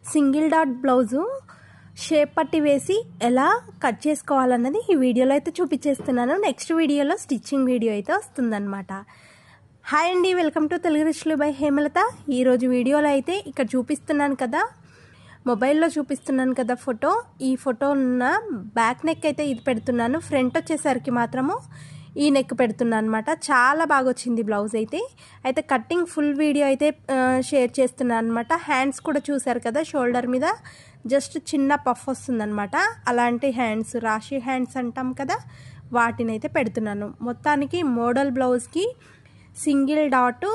Single dot blouse shape పట్టి వేసి ఎలా కట్ చేసుకోవాలన్నది ఈ వీడియోలో అయితే చూపించేస్తున్నాను. నెక్స్ట్ వీడియోలో స్టిచ్చింగ్ వీడియో అయితే వస్తుందన్నమాట. హాయ్ అండి, వెల్కమ్ టు తెలుగు రుచులు బై హేమలత. ఈరోజు వీడియోలో అయితే ఇక్కడ చూపిస్తున్నాను కదా, మొబైల్లో చూపిస్తున్నాను కదా ఫోటో, ఈ ఫోటో ఉన్న బ్యాక్ నెక్ అయితే ఇది పెడుతున్నాను. ఫ్రంట్ వచ్చేసరికి మాత్రము ఈ నెక్ పెడుతున్నాను అనమాట. చాలా బాగా వచ్చింది బ్లౌజ్ అయితే. కటింగ్ ఫుల్ వీడియో అయితే షేర్ చేస్తున్నాను అనమాట. హ్యాండ్స్ కూడా చూసారు కదా, షోల్డర్ మీద జస్ట్ చిన్న పఫ్ వస్తుందన్నమాట. అలాంటి హ్యాండ్స్, రాశి హ్యాండ్స్ అంటాం కదా, వాటిని అయితే పెడుతున్నాను. మొత్తానికి మోడల్ బ్లౌజ్కి single dot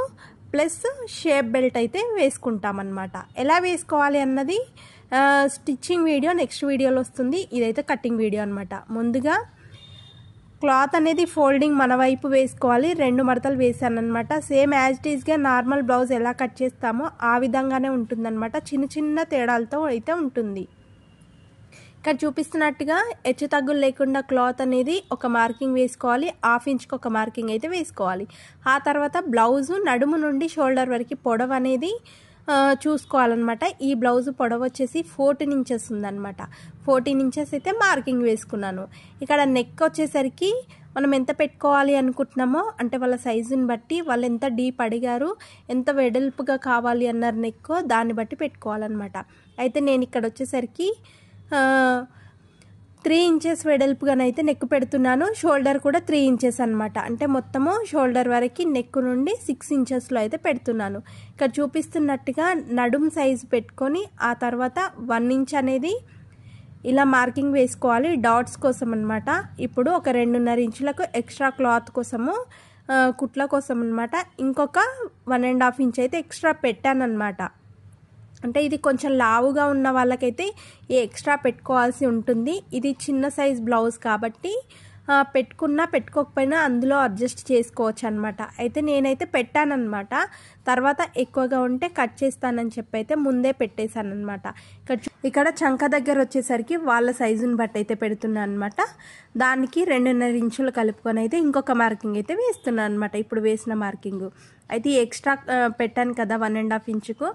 plus shape belt అయితే వేసుకుంటామన్నమాట. ఎలా వేసుకోవాలి అన్నది స్టిచ్చింగ్ వీడియో నెక్స్ట్ వీడియోలో వస్తుంది. ఇదైతే కటింగ్ వీడియో అనమాట. ముందుగా క్లాత్ అనేది ఫోల్డింగ్ మన వైపు వేసుకోవాలి. 2 మడతలు వేసాను అనమాట. సేమ్ యాజ్ ఇట్ ఈస్గా నార్మల్ బ్లౌజ్ ఎలా కట్ చేస్తామో ఆ విధంగానే ఉంటుందన్నమాట. చిన్న చిన్న తేడాలతో అయితే ఉంటుంది. ఇక్కడ చూపిస్తున్నట్టుగా హెచ్చు తగ్గులు లేకుండా క్లాత్ అనేది ఒక మార్కింగ్ వేసుకోవాలి. 1/2 ఇంచ్కి ఒక మార్కింగ్ అయితే వేసుకోవాలి. ఆ తర్వాత బ్లౌజు నడుము నుండి షోల్డర్ వరకు పొడవు అనేది చూసుకోవాలన్నమాట. ఈ బ్లౌజ్ పొడవు వచ్చేసి 14 ఇంచెస్ ఉందన్నమాట. 14 ఇంచెస్ అయితే మార్కింగ్ వేసుకున్నాను. ఇక్కడ నెక్ వచ్చేసరికి మనం ఎంత పెట్టుకోవాలి అనుకుంటున్నామో, అంటే వాళ్ళ సైజుని బట్టి, వాళ్ళు ఎంత డీప్ అడిగారు, ఎంత వెడల్పుగా కావాలి అన్నారు నెక్, దాన్ని బట్టి పెట్టుకోవాలన్నమాట. అయితే నేను ఇక్కడ వచ్చేసరికి 3 ఇంచెస్ వెడల్పుగానైతే నెక్ పెడుతున్నాను. షోల్డర్ కూడా 3 ఇంచెస్ అనమాట. అంటే మొత్తము షోల్డర్ వరకు నెక్ నుండి 6 ఇంచెస్లో అయితే పెడుతున్నాను. ఇక్కడ చూపిస్తున్నట్టుగా నడుం సైజు పెట్టుకొని ఆ తర్వాత 1 ఇంచ్ అనేది ఇలా మార్కింగ్ వేసుకోవాలి డాట్స్ కోసం అనమాట. ఇప్పుడు ఒక 2.5 ఇంచులకు ఎక్స్ట్రా క్లాత్ కోసము, కుట్ల కోసం అనమాట, ఇంకొక 1.5 ఇంచ్ అయితే ఎక్స్ట్రా పెట్టాను అనమాట. అంటే ఇది కొంచెం లావుగా ఉన్న వాళ్ళకైతే ఈ ఎక్స్ట్రా పెట్టుకోవాల్సి ఉంటుంది. ఇది చిన్న సైజ్ బ్లౌజ్ కాబట్టి పెట్టుకున్నా పెట్టుకోకపోయినా అందులో అడ్జస్ట్ చేసుకోవచ్చు అనమాట. అయితే నేనైతే పెట్టానన్నమాట. తర్వాత ఎక్కువగా ఉంటే కట్ చేస్తానని చెప్పి అయితే ముందే పెట్టేశాను అనమాట. ఇక్కడ చంక దగ్గర వచ్చేసరికి వాళ్ళ సైజుని బట్టి అయితే పెడుతున్నాను అనమాట. దానికి 2.5 ఇంచులు కలుపుకొని అయితే ఇంకొక మార్కింగ్ అయితే వేస్తున్నాను అనమాట. ఇప్పుడు వేసిన మార్కింగ్ అయితే ఎక్స్ట్రా పెట్టాను కదా 1.5 ఇంచుకు,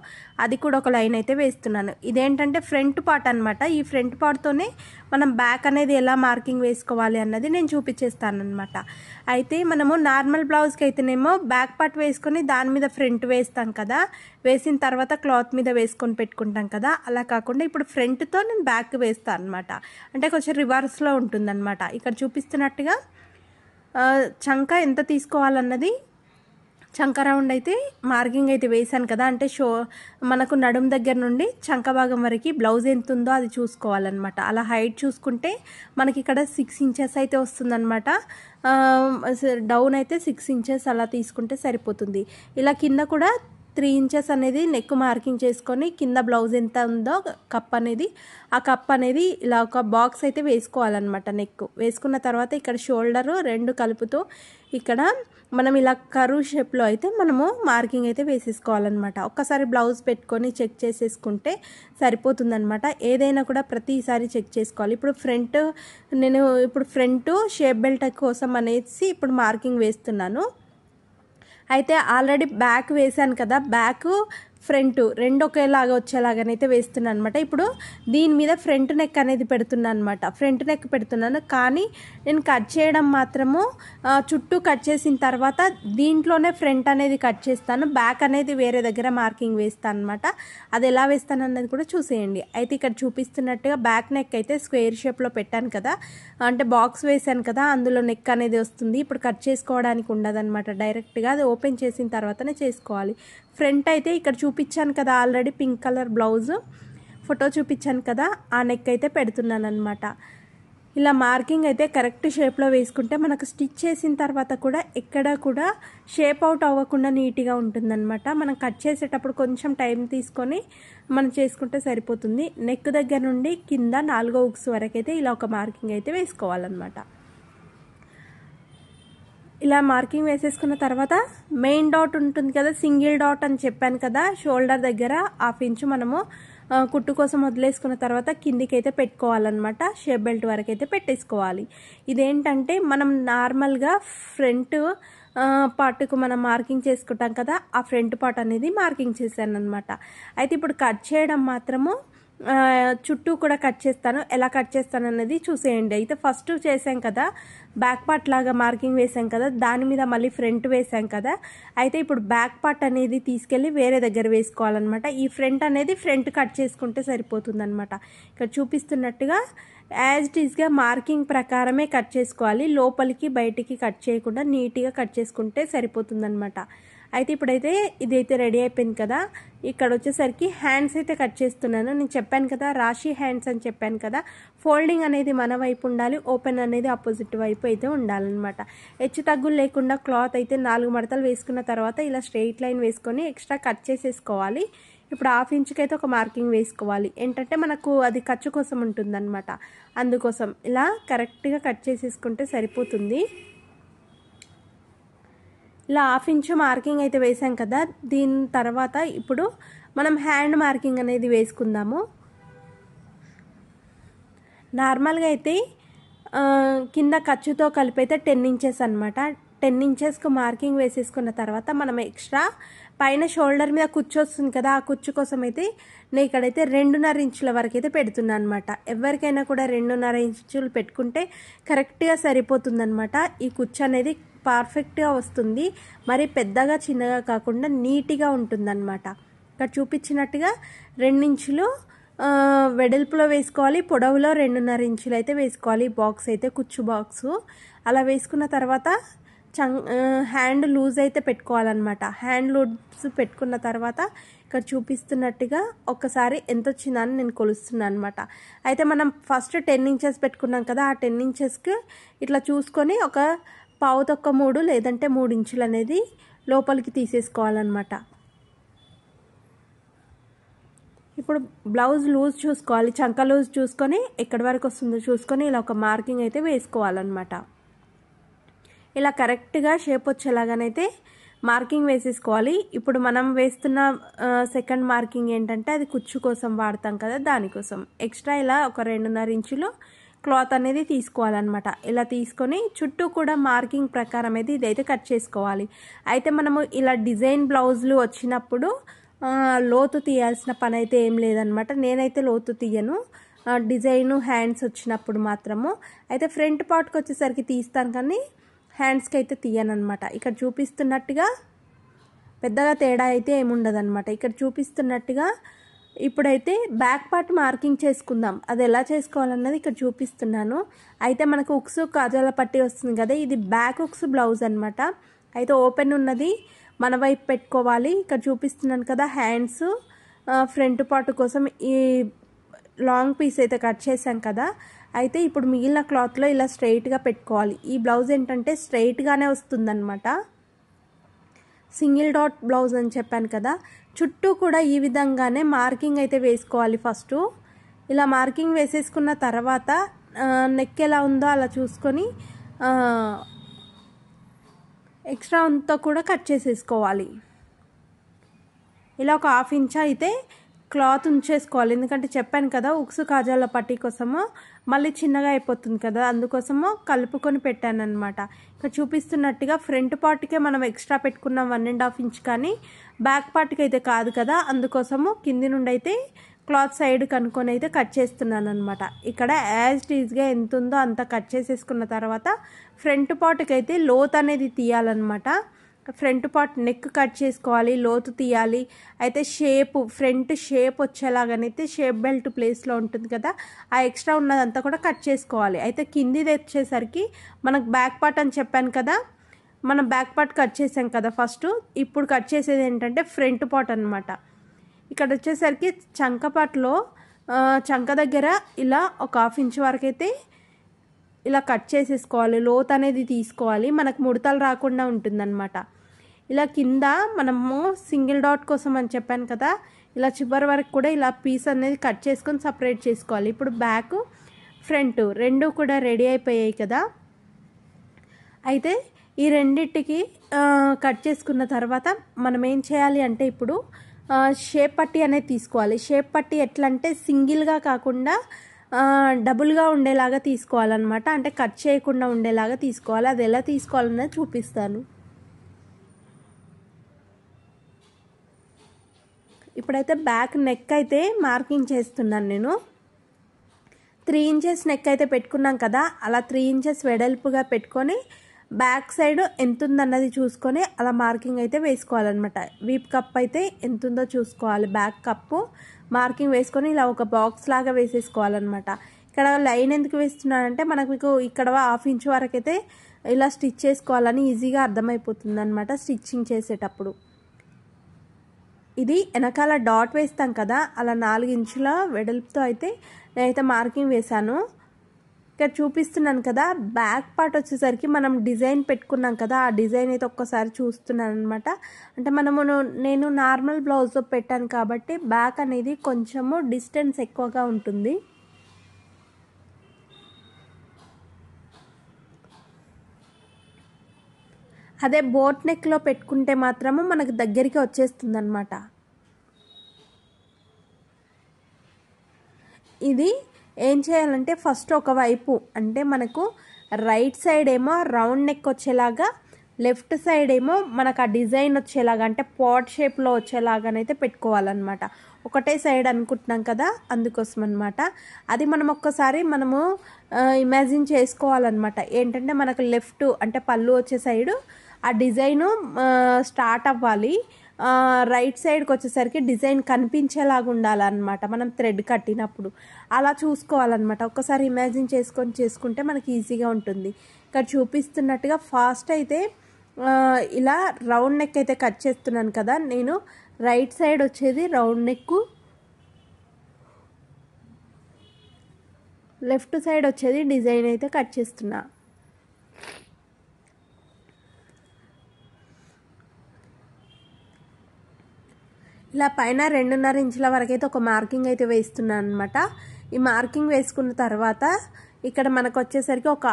అది కూడా ఒక లైన్ అయితే వేస్తున్నాను. ఇదేంటంటే ఫ్రంట్ పార్ట్ అనమాట. ఈ ఫ్రంట్ పార్ట్తోనే మనం బ్యాక్ అనేది ఎలా మార్కింగ్ వేసుకోవాలి అన్నది నేను చూపించేస్తాను అనమాట. అయితే మనము నార్మల్ బ్లౌజ్కి అయితేనేమో బ్యాక్ పార్ట్ వేసుకొని దాని మీద ఫ్రంట్ వేస్తాం కదా, వేసిన తర్వాత క్లాత్ మీద వేసుకొని పెట్టుకుంటాం కదా, అలా కాకుండా ఇప్పుడు ఫ్రంట్తో నేను బ్యాక్ వేస్తాను అనమాట. అంటే కొంచెం రివర్స్లో ఉంటుందన్నమాట. ఇక్కడ చూపిస్తున్నట్టుగా చంక ఎంత తీసుకోవాలన్నది, చంక రౌండ్ అయితే మార్కింగ్ అయితే వేసాను కదా, అంటే మనకు నడుం దగ్గర నుండి చంక భాగం వరకు బ్లౌజ్ ఎంత ఉందో అది చూసుకోవాలన్నమాట. అలా హైట్ చూసుకుంటే మనకి ఇక్కడ 6 ఇంచెస్ అయితే వస్తుందన్నమాట. డౌన్ అయితే 6 ఇంచెస్ అలా తీసుకుంటే సరిపోతుంది. ఇలా కింద కూడా 3 ఇంచెస్ అనేది నెక్ మార్కింగ్ చేసుకొని కింద బ్లౌజ్ ఎంత ఉందో కప్ అనేది, ఆ కప్ అనేది ఇలా ఒక బాక్స్ అయితే వేసుకోవాలన్నమాట. నెక్ వేసుకున్న తర్వాత ఇక్కడ షోల్డరు 2 కలుపుతూ ఇక్కడ మనం ఇలా కర్వ్ షేప్లో అయితే మనము మార్కింగ్ అయితే వేసేసుకోవాలన్నమాట. ఒక్కసారి బ్లౌజ్ పెట్టుకొని చెక్ చేసేసుకుంటే సరిపోతుందన్నమాట. ఏదైనా కూడా ప్రతిసారి చెక్ చేసుకోవాలి. నేను ఇప్పుడు ఫ్రంట్ షేప్ బెల్ట్ కోసం అనేసి ఇప్పుడు మార్కింగ్ వేస్తున్నాను. అయితే ఆల్రెడీ బ్యాక్ వేసాను కదా, బ్యాక్ ఫ్రంట్ 2 ఒకేలాగా వచ్చేలాగానైతే వేస్తున్నాను అనమాట. ఇప్పుడు దీని మీద ఫ్రంట్ నెక్ అనేది పెడుతున్నాను అనమాట. ఫ్రంట్ నెక్ పెడుతున్నాను, కానీ నేను కట్ చేయడం మాత్రము చుట్టూ కట్ చేసిన తర్వాత దీంట్లోనే ఫ్రంట్ అనేది కట్ చేస్తాను. బ్యాక్ అనేది వేరే దగ్గర మార్కింగ్ వేస్తాను అనమాట. అది ఎలా వేస్తాను అన్నది కూడా చూసేయండి. అయితే ఇక్కడ చూపిస్తున్నట్టుగా బ్యాక్ నెక్ అయితే స్క్వేర్ షేప్లో పెట్టాను కదా, అంటే బాక్స్ వేసాను కదా, అందులో నెక్ అనేది వస్తుంది. ఇప్పుడు కట్ చేసుకోవడానికి ఉండదు అనమాట. డైరెక్ట్గా అది ఓపెన్ చేసిన తర్వాతనే చేసుకోవాలి. ఫ్రంట్ అయితే ఇక్కడ చూపించాను కదా, already pink colour blouse photo చూపించాను కదా, ఆ నెక్ అయితే పెడుతున్నాను అనమాట. ఇలా మార్కింగ్ అయితే కరెక్ట్ షేప్లో వేసుకుంటే మనకు స్టిచ్ చేసిన తర్వాత కూడా ఎక్కడ కూడా షేప్ అవుట్ అవ్వకుండా నీట్గా ఉంటుందన్నమాట. మనం కట్ చేసేటప్పుడు కొంచెం టైం తీసుకొని మనం చేసుకుంటే సరిపోతుంది. నెక్ దగ్గర నుండి కింద 4వ ఉక్స్ వరకు అయితే ఇలా ఒక మార్కింగ్ అయితే వేసుకోవాలన్నమాట. ఇలా మార్కింగ్ వేసేసుకున్న తర్వాత మెయిన్ డాట్ ఉంటుంది కదా, సింగిల్ డాట్ అని చెప్పాను కదా, షోల్డర్ దగ్గర 1/2 ఇంచు మనము కుట్టు కోసం వదిలేసుకున్న తర్వాత కిందికి అయితే పెట్టుకోవాలన్నమాట. షేప్ బెల్ట్ వరకు అయితే పెట్టేసుకోవాలి. ఇదేంటంటే మనం నార్మల్గా ఫ్రంట్ పార్ట్కు మనం మార్కింగ్ చేసుకుంటాం కదా, ఆ ఫ్రంట్ పార్ట్ అనేది మార్కింగ్ చేశాను అనమాట. అయితే ఇప్పుడు కట్ చేయడం మాత్రము చుట్టూ కూడా కట్ చేస్తాను. ఎలా కట్ చేస్తాను అన్నది చూసేయండి. అయితే ఫస్ట్ చేసాం కదా, బ్యాక్ పార్ట్ లాగా మార్కింగ్ వేసాం కదా, దాని మీద మళ్ళీ ఫ్రంట్ వేసాం కదా. అయితే ఇప్పుడు బ్యాక్ పార్ట్ అనేది తీసుకెళ్ళి వేరే దగ్గర వేసుకోవాలన్నమాట. ఈ ఫ్రంట్ అనేది ఫ్రంట్ కట్ చేసుకుంటే సరిపోతుందన్నమాట. ఇక్కడ చూపిస్తున్నట్టుగా యాజ్ ఇట్ ఈస్గా మార్కింగ్ ప్రకారమే కట్ చేసుకోవాలి. లోపలికి బయటికి కట్ చేయకుండా నీట్గా కట్ చేసుకుంటే సరిపోతుందన్నమాట. అయితే ఇప్పుడైతే ఇదైతే రెడీ అయిపోయింది కదా. ఇక్కడ వచ్చేసరికి హ్యాండ్స్ అయితే కట్ చేస్తున్నాను. నేను చెప్పాను కదా రాశి హ్యాండ్స్ అని చెప్పాను కదా. ఫోల్డింగ్ అనేది మన వైపు ఉండాలి, ఓపెన్ అనేది ఆపోజిట్ వైపు అయితే ఉండాలన్నమాట. హెచ్చు తగ్గులు లేకుండా క్లాత్ అయితే 4 మడతలు వేసుకున్న తర్వాత ఇలా స్ట్రెయిట్ లైన్ వేసుకొని ఎక్స్ట్రా కట్ చేసేసుకోవాలి. ఇప్పుడు 1/2 ఇంచుకి అయితే ఒక మార్కింగ్ వేసుకోవాలి. ఏంటంటే మనకు అది ఖర్చు కోసం ఉంటుందన్నమాట. అందుకోసం ఇలా కరెక్ట్గా కట్ చేసేసుకుంటే సరిపోతుంది. ఇలా 1/2 ఇంచు మార్కింగ్ అయితే వేసాం కదా. దీని తర్వాత ఇప్పుడు మనం హ్యాండ్ మార్కింగ్ అనేది వేసుకుందాము. నార్మల్గా అయితే కింద ఖర్చుతో కలిపి అయితే 10 ఇంచెస్ అనమాట. 10 ఇంచెస్కు మార్కింగ్ వేసేసుకున్న తర్వాత మనం ఎక్స్ట్రా పైన షోల్డర్ మీద కుచ్చు వస్తుంది కదా, ఆ కుచ్చు కోసం అయితే నేను ఇక్కడైతే 2.5 ఇంచుల వరకు అయితే పెడుతున్నాను అనమాట. ఎవరికైనా కూడా 2.5 ఇంచులు పెట్టుకుంటే కరెక్ట్గా సరిపోతుందన్నమాట. ఈ కుచ్చు అనేది పర్ఫెక్ట్గా వస్తుంది. మరి పెద్దగా చిన్నగా కాకుండా నీట్గా ఉంటుందన్నమాట. ఇక్కడ చూపించినట్టుగా 2 ఇంచులు వెడల్పులో వేసుకోవాలి, పొడవులో 2.5 ఇంచులు అయితే వేసుకోవాలి. బాక్స్ అయితే కుచ్చు బాక్సు అలా వేసుకున్న తర్వాత హ్యాండ్ లూజ్ అయితే పెట్టుకోవాలన్నమాట. హ్యాండ్ లూజ్ పెట్టుకున్న తర్వాత ఇక్కడ చూపిస్తున్నట్టుగా ఒక్కసారి ఎంత వచ్చిందని నేను కొలుస్తున్నాను అనమాట. అయితే మనం ఫస్ట్ 10 ఇంచెస్ పెట్టుకున్నాం కదా, ఆ 10 ఇంచెస్కి ఇట్లా చూసుకొని ఒక 1/4 లేదంటే 3 ఇంచులు అనేది లోపలికి తీసేసుకోవాలన్నమాట. ఇప్పుడు బ్లౌజ్ లూజ్ చూసుకోవాలి, చంక లూజ్ చూసుకొని ఎక్కడి వరకు వస్తుందో చూసుకొని ఇలా ఒక మార్కింగ్ అయితే వేసుకోవాలన్నమాట. ఇలా కరెక్ట్గా షేప్ వచ్చేలాగానైతే మార్కింగ్ వేసేసుకోవాలి. ఇప్పుడు మనం వేస్తున్న సెకండ్ మార్కింగ్ ఏంటంటే అది కుచ్చు కోసం వాడతాం కదా, దానికోసం ఎక్స్ట్రా ఇలా ఒక 2.5 ఇంచులు క్లాత్ అనేది తీసుకోవాలన్నమాట. ఇలా తీసుకొని చుట్టూ కూడా మార్కింగ్ ప్రకారం అయితే ఇదైతే కట్ చేసుకోవాలి. అయితే మనము ఇలా డిజైన్ బ్లౌజులు వచ్చినప్పుడు లోతు తీయాల్సిన పని అయితే ఏం లేదనమాట. నేనైతే లోతు తీయను, డిజైను హ్యాండ్స్ వచ్చినప్పుడు మాత్రము. అయితే ఫ్రంట్ పార్ట్కి వచ్చేసరికి తీస్తాను కానీ హ్యాండ్స్కి అయితే తీయనమాట. ఇక్కడ చూపిస్తున్నట్టుగా పెద్దగా తేడా అయితే ఏముండదన్నమాట. ఇక్కడ చూపిస్తున్నట్టుగా ఇప్పుడైతే బ్యాక్ పార్ట్ మార్కింగ్ చేసుకుందాం. అది ఎలా చేసుకోవాలన్నది ఇక్కడ చూపిస్తున్నాను. అయితే మనకు ఉక్స్ కాజాల పట్టి వస్తుంది కదా, ఇది బ్యాక్ ఉక్స్ బ్లౌజ్ అనమాట. అయితే ఓపెన్ ఉన్నది మన వైపు పెట్టుకోవాలి. ఇక్కడ చూపిస్తున్నాను కదా హ్యాండ్స్ ఫ్రంట్ పార్ట్ కోసం ఈ లాంగ్ పీస్ అయితే కట్ చేశాం కదా. అయితే ఇప్పుడు మిగిలిన క్లాత్లో ఇలా స్ట్రైట్గా పెట్టుకోవాలి. ఈ బ్లౌజ్ ఏంటంటే స్ట్రైట్గానే వస్తుందన్నమాట. సింగిల్ డాట్ బ్లౌజ్ అని చెప్పాను కదా, చుట్టూ కూడా ఈ విధంగానే మార్కింగ్ అయితే వేసుకోవాలి. ఫస్ట్ ఇలా మార్కింగ్ వేసేసుకున్న తర్వాత నెక్ ఎలా ఉందో అలా చూసుకొని ఎక్స్ట్రా అంతా కూడా కట్ చేసేసుకోవాలి. ఇలా ఒక 1/2 ఇంచ్ అయితే క్లాత్ ఉంచేసుకోవాలి. ఎందుకంటే చెప్పాను కదా ఉక్సు కాజాల పట్టీ కోసము మళ్ళీ చిన్నగా అయిపోతుంది కదా, అందుకోసము కలుపుకొని పెట్టాను అనమాట. ఇక్కడ చూపిస్తున్నట్టుగా ఫ్రంట్ పార్ట్కే మనం ఎక్స్ట్రా పెట్టుకున్నాం 1.5 ఇంచ్, కానీ బ్యాక్ పార్ట్కి అయితే కాదు కదా, అందుకోసము కింది నుండి అయితే క్లాత్ సైడ్ కనుక్కొని అయితే కట్ చేస్తున్నాను అనమాట. ఇక్కడ యాజ్ ఇట్ ఈజ్గా ఎంత ఉందో అంత కట్ చేసేసుకున్న తర్వాత ఫ్రంట్ పార్ట్కి అయితే లోత్ అనేది తీయాలన్నమాట. ఫ్రంట్ పార్ట్ నెక్ కట్ చేసుకోవాలి, లోతు తీయాలి. అయితే షేప్ ఫ్రంట్ షేప్ వచ్చేలాగానైతే షేప్ బెల్ట్ ప్లేస్లో ఉంటుంది కదా, ఆ ఎక్స్ట్రా ఉన్నదంతా కూడా కట్ చేసుకోవాలి. అయితే కిందిది వచ్చేసరికి మనకు బ్యాక్ పార్ట్ అని చెప్పాను కదా, మనం బ్యాక్ పార్ట్ కట్ చేసాం కదా ఫస్ట్. ఇప్పుడు కట్ చేసేది ఏంటంటే ఫ్రంట్ పార్ట్ అనమాట. ఇక్కడ వచ్చేసరికి చంక పార్ట్లో చంక దగ్గర ఇలా ఒక 1/2 ఇంచ్ వరకు అయితే ఇలా కట్ చేసేసుకోవాలి. లోత్ అనేది తీసుకోవాలి, మనకు ముడతలు రాకుండా ఉంటుందన్నమాట. ఇలా కింద మనము సింగిల్ డాట్ కోసం అని చెప్పాను కదా, ఇలా చివరి వరకు కూడా ఇలా పీస్ అనేది కట్ చేసుకొని సపరేట్ చేసుకోవాలి. ఇప్పుడు బ్యాక్ ఫ్రంట్ రెండు కూడా రెడీ అయిపోయాయి కదా. అయితే ఈ రెండింటికి కట్ చేసుకున్న తర్వాత మనం ఏం చేయాలి అంటే ఇప్పుడు షేప్ పట్టీ అనేది తీసుకోవాలి. షేప్ పట్టీ ఎట్లా అంటే సింగిల్గా కాకుండా డబుల్గా ఉండేలాగా తీసుకోవాలన్నమాట. అంటే కట్ చేయకుండా ఉండేలాగా తీసుకోవాలి. అది ఎలా తీసుకోవాలన్నది చూపిస్తాను. ఇప్పుడైతే బ్యాక్ నెక్ అయితే మార్కింగ్ చేస్తున్నాను నేను. 3 ఇంచెస్ నెక్ అయితే పెట్టుకున్నాం కదా, అలా 3 ఇంచెస్ వెడల్పుగా పెట్టుకొని బ్యాక్ సైడ్ ఎంత ఉందన్నది చూసుకొని అలా మార్కింగ్ అయితే వేసుకోవాలన్నమాట. వీప్ కప్ అయితే ఎంత ఉందో చూసుకోవాలి. బ్యాక్ కప్పు మార్కింగ్ వేసుకొని ఇలా ఒక బాక్స్ లాగా వేసేసుకోవాలన్నమాట. ఇక్కడ లైన్ ఎందుకు వేస్తున్నానంటే మీకు ఇక్కడ 1/2 ఇంచ్ వరకు అయితే ఇలా స్టిచ్ చేసుకోవాలని ఈజీగా అర్థమైపోతుంది అనమాట స్టిచ్చింగ్ చేసేటప్పుడు. ఇది వెనకాల డాట్ వేస్తాం కదా, అలా 4 ఇంచుల వెడల్పుతో అయితే నేనైతే మార్కింగ్ వేశాను. ఇక్కడ చూపిస్తున్నాను కదా, బ్యాక్ పార్ట్ వచ్చేసరికి మనం డిజైన్ పెట్టుకున్నాం కదా, ఆ డిజైన్ అయితే ఒక్కసారి చూస్తున్నాను అనమాట. అంటే నేను నార్మల్ బ్లౌజ్లో పెట్టాను కాబట్టి బ్యాక్ అనేది కొంచెము డిస్టెన్స్ ఎక్కువగా ఉంటుంది. అదే బోట్ నెక్లో పెట్టుకుంటే మాత్రము మనకు దగ్గరికి వచ్చేస్తుంది అనమాట. ఇది ఏం చేయాలంటే ఫస్ట్ ఒకవైపు అంటే మనకు రైట్ సైడ్ ఏమో రౌండ్ నెక్ వచ్చేలాగా, లెఫ్ట్ సైడ్ ఏమో మనకు ఆ డిజైన్ వచ్చేలాగా అంటే పాట్ షేప్లో వచ్చేలాగానైతే పెట్టుకోవాలన్నమాట. ఒకటే సైడ్ అనుకుంటున్నాం కదా, అందుకోసం అనమాట. అది ఒక్కసారి ఇమాజిన్ చేసుకోవాలన్నమాట. ఏంటంటే మనకు లెఫ్ట్ అంటే పళ్ళు వచ్చే సైడు ఆ డిజైను స్టార్ట్ అవ్వాలి, రైట్ సైడ్కి వచ్చేసరికి డిజైన్ కనిపించేలాగా ఉండాలన్నమాట మనం థ్రెడ్ కట్టినప్పుడు. అలా చూసుకోవాలన్నమాట. ఒక్కసారి ఇమాజిన్ చేసుకుంటే మనకి ఈజీగా ఉంటుంది. ఇక్కడ చూపిస్తున్నట్టుగా ఫాస్ట్ అయితే ఇలా రౌండ్ నెక్ అయితే కట్ చేస్తున్నాను కదా, నేను రైట్ సైడ్ వచ్చేది రౌండ్ నెక్, లెఫ్ట్ సైడ్ వచ్చేది డిజైన్ అయితే కట్ చేస్తున్నా. ఇలా పైన 2.5 ఇంచుల వరకు అయితే ఒక మార్కింగ్ అయితే వేస్తున్నాను అనమాట. ఈ మార్కింగ్ వేసుకున్న తర్వాత ఇక్కడ మనకు వచ్చేసరికి ఒక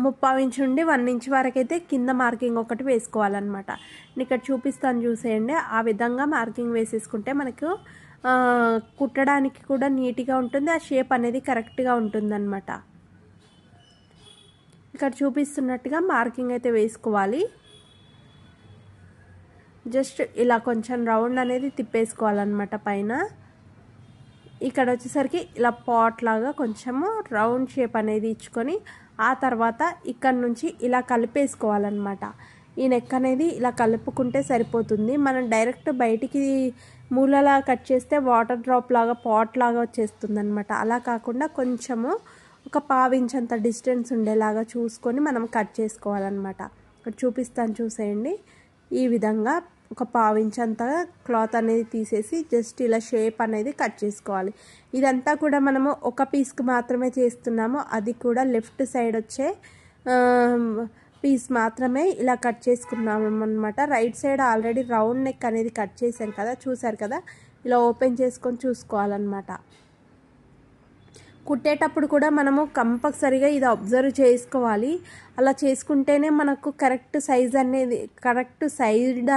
3/4 ఇంచు నుండి 1 ఇంచ్ వరకు అయితే కింద మార్కింగ్ ఒకటి వేసుకోవాలన్నమాట. నేను ఇక్కడ చూపిస్తాను చూసేయండి. ఆ విధంగా మార్కింగ్ వేసేసుకుంటే మనకు కుట్టడానికి కూడా నీట్గా ఉంటుంది, ఆ షేప్ అనేది కరెక్ట్గా ఉంటుందన్నమాట. ఇక్కడ చూపిస్తున్నట్టుగా మార్కింగ్ అయితే వేసుకోవాలి. జస్ట్ ఇలా కొంచెం రౌండ్ అనేది తిప్పేసుకోవాలన్నమాట పైన. ఇక్కడ వచ్చేసరికి ఇలా పాట్ లాగా కొంచెము రౌండ్ షేప్ అనేది ఇచ్చుకొని ఆ తర్వాత ఇక్కడ నుంచి ఇలా కలిపేసుకోవాలన్నమాట. ఈ నెక్ అనేది ఇలా కలుపుకుంటే సరిపోతుంది. మనం డైరెక్ట్ బయటికి మూలలా కట్ చేస్తే వాటర్ డ్రాప్ లాగా పాట్ లాగా వచ్చేస్తుంది అనమాట. అలా కాకుండా కొంచెము ఒక 1/2 ఇంచ్ అంత డిస్టెన్స్ ఉండేలాగా చూసుకొని మనం కట్ చేసుకోవాలన్నమాట. ఇక్కడ చూపిస్తాను చూసేయండి. ఈ విధంగా ఒక 1/2 ఇంచ్ అంతా క్లాత్ అనేది తీసేసి జస్ట్ ఇలా షేప్ అనేది కట్ చేసుకోవాలి. ఇదంతా కూడా మనము ఒక పీస్కి మాత్రమే చేస్తున్నాము, అది కూడా లెఫ్ట్ సైడ్ వచ్చే పీస్ మాత్రమే ఇలా కట్ చేసుకున్నాము అనమాట. Right side already round neck అనేది కట్ చేసాం కదా, చూసారు కదా, ఇలా ఓపెన్ చేసుకొని చూసుకోవాలన్నమాట. కుట్టేటప్పుడు కూడా మనము కంపల్సరీగా ఇది అబ్జర్వ్ చేసుకోవాలి. అలా చేసుకుంటేనే మనకు కరెక్ట్ సైజ్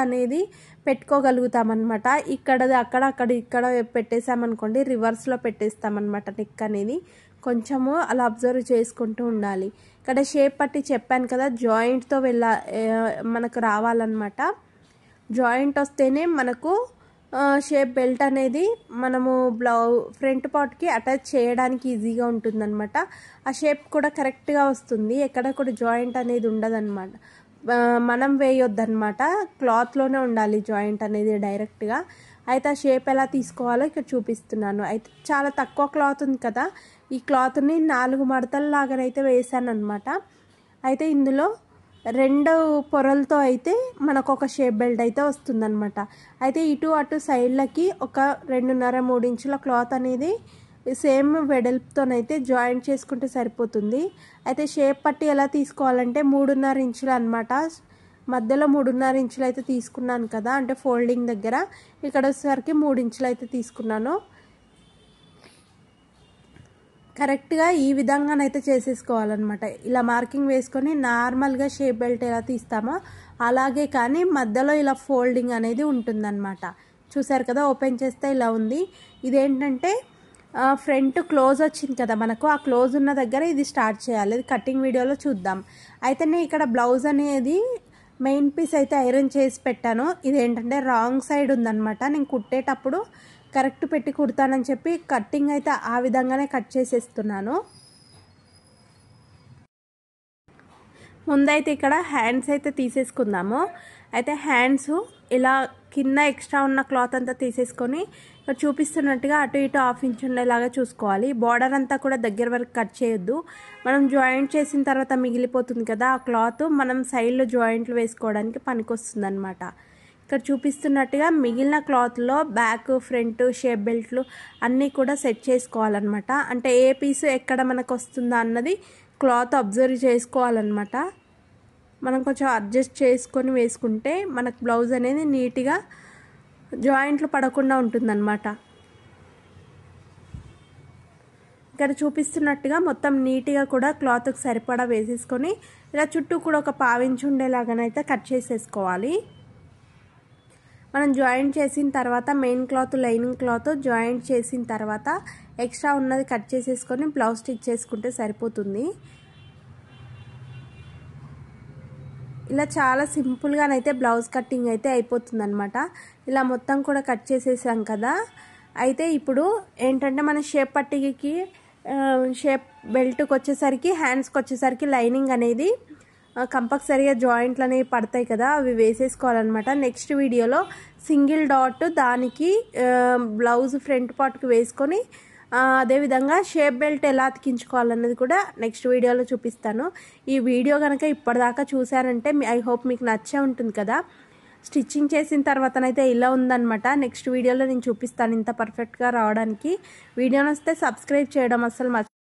అనేది పెట్టుకోగలుగుతామన్నమాట. ఇక్కడ పెట్టేసామనుకోండి రివర్స్లో పెట్టేస్తామన్నమాట. నెక్ అనేది కొంచెము అలా అబ్జర్వ్ చేసుకుంటూ ఉండాలి. ఇక్కడ షేప్ పట్టి చెప్పాను కదా, జాయింట్తో మనకు రావాలన్నమాట. జాయింట్ వస్తేనే మనకు షేప్ బెల్ట్ అనేది మనము ఫ్రంట్ పార్ట్కి అటాచ్ చేయడానికి ఈజీగా ఉంటుందన్నమాట. ఆ షేప్ కూడా కరెక్ట్గా వస్తుంది, ఎక్కడ కూడా జాయింట్ అనేది ఉండదన్నమాట. మనం వేయొద్దన్నమాట, క్లాత్లోనే ఉండాలి జాయింట్ అనేది డైరెక్ట్గా. అయితే ఆ షేప్ ఎలా తీసుకోవాలో ఇక్కడ చూపిస్తున్నాను. అయితే చాలా తక్కువ క్లాత్ ఉంది కదా, ఈ క్లాత్ని 4 మడతల లాగానైతే వేసాను అనమాట. అయితే ఇందులో 2 పొరలతో అయితే మనకు ఒక షేప్ బెల్ట్ అయితే వస్తుందన్నమాట. అయితే ఇటు అటు సైడ్లకి ఒక 2.5-3 ఇంచుల క్లాత్ అనేది సేమ్ వెడల్పుతోనైతే జాయింట్ చేసుకుంటే సరిపోతుంది. అయితే షేప్ పట్టి ఎలా తీసుకోవాలంటే 3.5 ఇంచులు అనమాట. మధ్యలో 3.5 ఇంచులు అయితే తీసుకున్నాను కదా, అంటే ఫోల్డింగ్ దగ్గర ఇక్కడ వచ్చేసరికి 3 ఇంచులు అయితే తీసుకున్నాను. కరెక్ట్గా ఈ విధంగానైతే చేసేసుకోవాలన్నమాట. ఇలా మార్కింగ్ వేసుకొని నార్మల్గా షేప్ బెల్ట్ ఎలా తీస్తామో అలాగే, కానీ మధ్యలో ఇలా ఫోల్డింగ్ అనేది ఉంటుందన్నమాట. చూసారు కదా, ఓపెన్ చేస్తే ఇలా ఉంది. ఇదేంటంటే ఫ్రంట్ క్లోజ్ వచ్చింది కదా మనకు, ఆ క్లోజ్ ఉన్న దగ్గర ఇది స్టార్ట్ చేయాలి. ఇది కటింగ్ వీడియోలో చూద్దాం. అయితే నేను ఇక్కడ బ్లౌజ్ అనేది మెయిన్ పీస్ అయితే ఐరన్ చేసి పెట్టాను. ఇదేంటంటే రాంగ్ సైడ్ ఉందన్నమాట. నేను కుట్టేటప్పుడు కరెక్ట్ పెట్టి కుడతానని చెప్పి కట్టింగ్ అయితే ఆ విధంగానే కట్ చేసేస్తున్నాను. ముందైతే ఇక్కడ హ్యాండ్స్ అయితే తీసేసుకుందాము. అయితే హ్యాండ్స్ ఇలా కింద ఎక్స్ట్రా ఉన్న క్లాత్ అంతా తీసేసుకొని ఇక్కడ చూపిస్తున్నట్టుగా అటు ఇటు 1/2 ఇంచ్ ఉండేలాగా చూసుకోవాలి. బార్డర్ అంతా కూడా దగ్గర వరకు కట్ చేయొద్దు. మనం జాయింట్ చేసిన తర్వాత మిగిలిపోతుంది కదా ఆ క్లాత్, మనం సైడ్లో జాయింట్లు వేసుకోవడానికి పనికొస్తుంది అనమాట. ఇక్కడ చూపిస్తున్నట్టుగా మిగిలిన క్లాత్లో బ్యాక్ ఫ్రంట్ షేప్ బెల్ట్లు అన్నీ కూడా సెట్ చేసుకోవాలన్నమాట. అంటే ఏ పీసు ఎక్కడ మనకు వస్తుందా అన్నది క్లాత్ అబ్జర్వ్ చేసుకోవాలన్నమాట. మనం కొంచెం అడ్జస్ట్ చేసుకొని వేసుకుంటే మనకు బ్లౌజ్ అనేది నీట్గా జాయింట్లు పడకుండా ఉంటుందన్నమాట. ఇక్కడ చూపిస్తున్నట్టుగా మొత్తం నీట్గా కూడా క్లాత్కి సరిపడా వేసేసుకొని ఇలా చుట్టూ కూడా ఒక 1/2 ఇంచ్ ఉండేలాగానైతే కట్ చేసేసుకోవాలి. మనం జాయింట్ చేసిన తర్వాత main cloth lining cloth joint చేసిన తర్వాత ఎక్స్ట్రా ఉన్నది కట్ చేసేసుకొని బ్లౌజ్ స్టిచ్ చేసుకుంటే సరిపోతుంది. ఇలా చాలా సింపుల్గానైతే బ్లౌజ్ కటింగ్ అయితే అయిపోతుందన్నమాట. ఇలా మొత్తం కూడా కట్ చేసేసాం కదా. అయితే ఇప్పుడు ఏంటంటే మన షేప్ పట్టీకి షేప్ బెల్ట్కి వచ్చేసరికి హ్యాండ్స్కి వచ్చేసరికి లైనింగ్ అనేది కంపల్సరీగా జాయింట్లు అనేవి పడతాయి కదా, అవి వేసేసుకోవాలన్నమాట. నెక్స్ట్ వీడియోలో సింగిల్ డాట్ దానికి బ్లౌజ్ ఫ్రంట్ పార్ట్కి వేసుకొని అదేవిధంగా షేప్ బెల్ట్ ఎలా అతికించుకోవాలన్నది కూడా నెక్స్ట్ వీడియోలో చూపిస్తాను. ఈ వీడియో కనుక ఇప్పటిదాకా చూసారంటే ఐ హోప్ మీకు నచ్చే ఉంటుంది కదా. స్టిచ్చింగ్ చేసిన తర్వాతనైతే ఇలా ఉందన్నమాట. నెక్స్ట్ వీడియోలో నేను చూపిస్తాను ఇంత పర్ఫెక్ట్గా రావడానికి. వీడియో నచ్చితే సబ్స్క్రైబ్ చేయడం అస్సలు